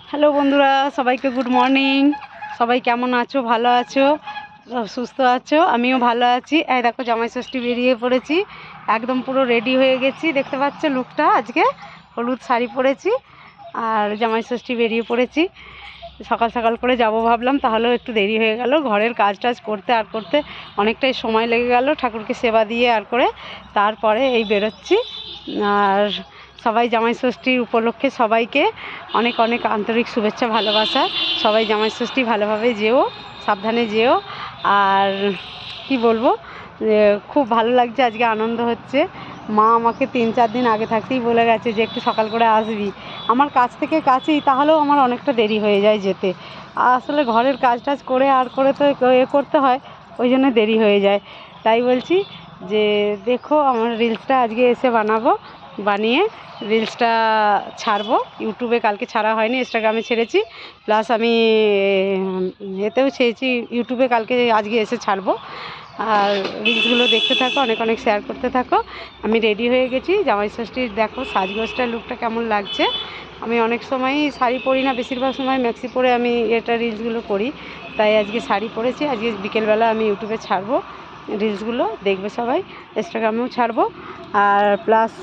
Hello বন্ধুরা, সবাইকে good morning. সবাই কেমন আছো? ভালো আছো? সুস্থ আছো? আমিও ভালো আছি। এই দেখো জামাই ষষ্ঠী বেরিয়ে পড়েছি, একদম পুরো রেডি হয়ে গেছি। দেখতে পাচ্ছ লুকটা, আজকে হলুদ শাড়ি পরেছি আর জামাই ষষ্ঠী বেরিয়ে পড়েছি। সকাল সকাল করে যাব ভাবলাম, তাহলেও একটু দেরি হয়ে গেল। ঘরের কাজ টাজ করতে আর করতে অনেকটাই সময় লেগে গেল, ঠাকুরকে সেবা দিয়ে আর করে তারপরে এই বেরোচ্ছি। আর সবাই জামাই ষষ্ঠীর উপলক্ষে সবাইকে অনেক অনেক আন্তরিক শুভেচ্ছা ভালোবাসা। সবাই জামাই ষষ্ঠী ভালোভাবে যেও, সাবধানে যেও। আর কি বলবো, খুব ভালো লাগছে, আজকে আনন্দ হচ্ছে। মা আমাকে 3-4 দিন আগে থাকতেই বলে গেছে যে একটু সকাল করে আসবি। আমার কাছ থেকে কাছেই, তাহলেও আমার অনেকটা দেরি হয়ে যায় যেতে। আসলে ঘরের কাজ টাজ করে আর করে তো করতে হয়, ওই জন্য দেরি হয়ে যায়। তাই বলছি যে দেখো আমার রিলসটা আজকে এসে বানাবো, বানিয়ে রিলসটা ছাড়বো ইউটিউবে। কালকে ছাড়া হয়নি, ইনস্টাগ্রামে ছেড়েছি, প্লাস আমি এতেও ছেড়েছি ইউটিউবে। আজকে এসে ছাড়বো। আর রিলসগুলো দেখতে থাকো, অনেক অনেক শেয়ার করতে থাকো। আমি রেডি হয়ে গেছি জামাই ষষ্ঠীর। দেখো সাজগোজটার লুকটা কেমন লাগছে। আমি অনেক সময়ই শাড়ি পরি না, বেশিরভাগ সময় ম্যাক্সি পরে আমি রিলসগুলো করি। তাই আজকে শাড়ি পরেছি। আজকে বিকেলবেলা আমি ইউটিউবে ছাড়বো রিলসগুলো, দেখবে সবাই। ইনস্টাগ্রামেও ছাড়বো আর প্লাস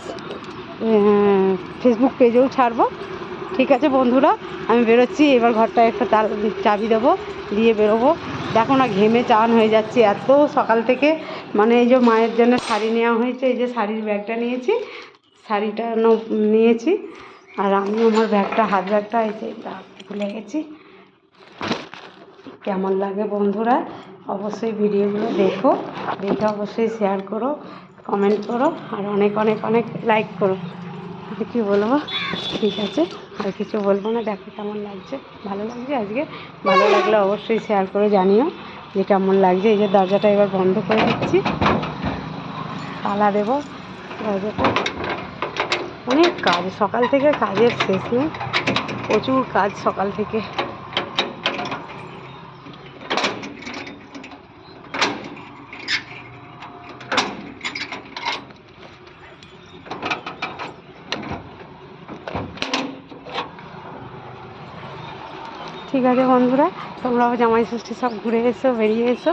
ফেসবুক পেজেও ছাড়বো। ঠিক আছে বন্ধুরা, আমি বেরোচ্ছি এবার। ঘরটা একটা চাবি দেবো, দিয়ে বেরোবো। দেখো না, ঘেমে চান হয়ে যাচ্ছে এত সকাল থেকে। মানে এই যে মায়ের জন্য শাড়ি নেওয়া হয়েছে, এই যে শাড়ির ব্যাগটা নিয়েছি, শাড়িটা নিয়েছি। আর আমি আমার ব্যাগটা, হাত ব্যাগটা এই যে ভুলে গেছি। কেমন লাগে বন্ধুরা, অবশ্যই ভিডিওগুলো দেখো, দেখে অবশ্যই শেয়ার করো, কমেন্ট করো আর অনেক অনেক অনেক লাইক করো। কী বলবো, ঠিক আছে, আর কিছু বলবো না। দেখো কেমন লাগছে, ভালো লাগছে আজকে। ভালো লাগলে অবশ্যই শেয়ার করে জানিও যে কেমন লাগছে। এই যে দরজাটা এবার বন্ধ করে দিচ্ছি, তালা দেবো দরজাটা। অনেক কাজ সকাল থেকে, কাজের শেষ নেই, প্রচুর কাজ সকাল থেকে। ঠিক আছে বন্ধুরা, তোমরাও জামাই ষষ্ঠী সব ঘুরে এসো, বেরিয়ে এসো।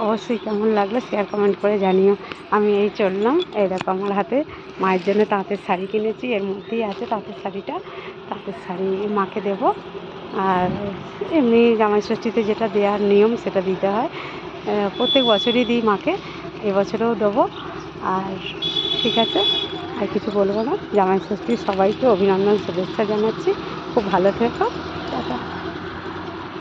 অবশ্যই কেমন লাগলো শেয়ার কমেন্ট করে জানিও। আমি এই চললাম। এই দেখো আমার হাতে মায়ের জন্য তাঁতের শাড়ি কিনেছি, এর মধ্যেই আছে তাঁতের শাড়িটা। তাঁতের শাড়ি মাকে দেবো। আর এমনি জামাই ষষ্ঠীতে যেটা দেওয়ার নিয়ম সেটা দিতে হয়, প্রত্যেক বছরই দিই মাকে, এবছরেও দেবো। আর ঠিক আছে, আর কিছু বলবো না। জামাই ষষ্ঠীর সবাইকে অভিনন্দন, শুভেচ্ছা জানাচ্ছি। খুব ভালো থেকো।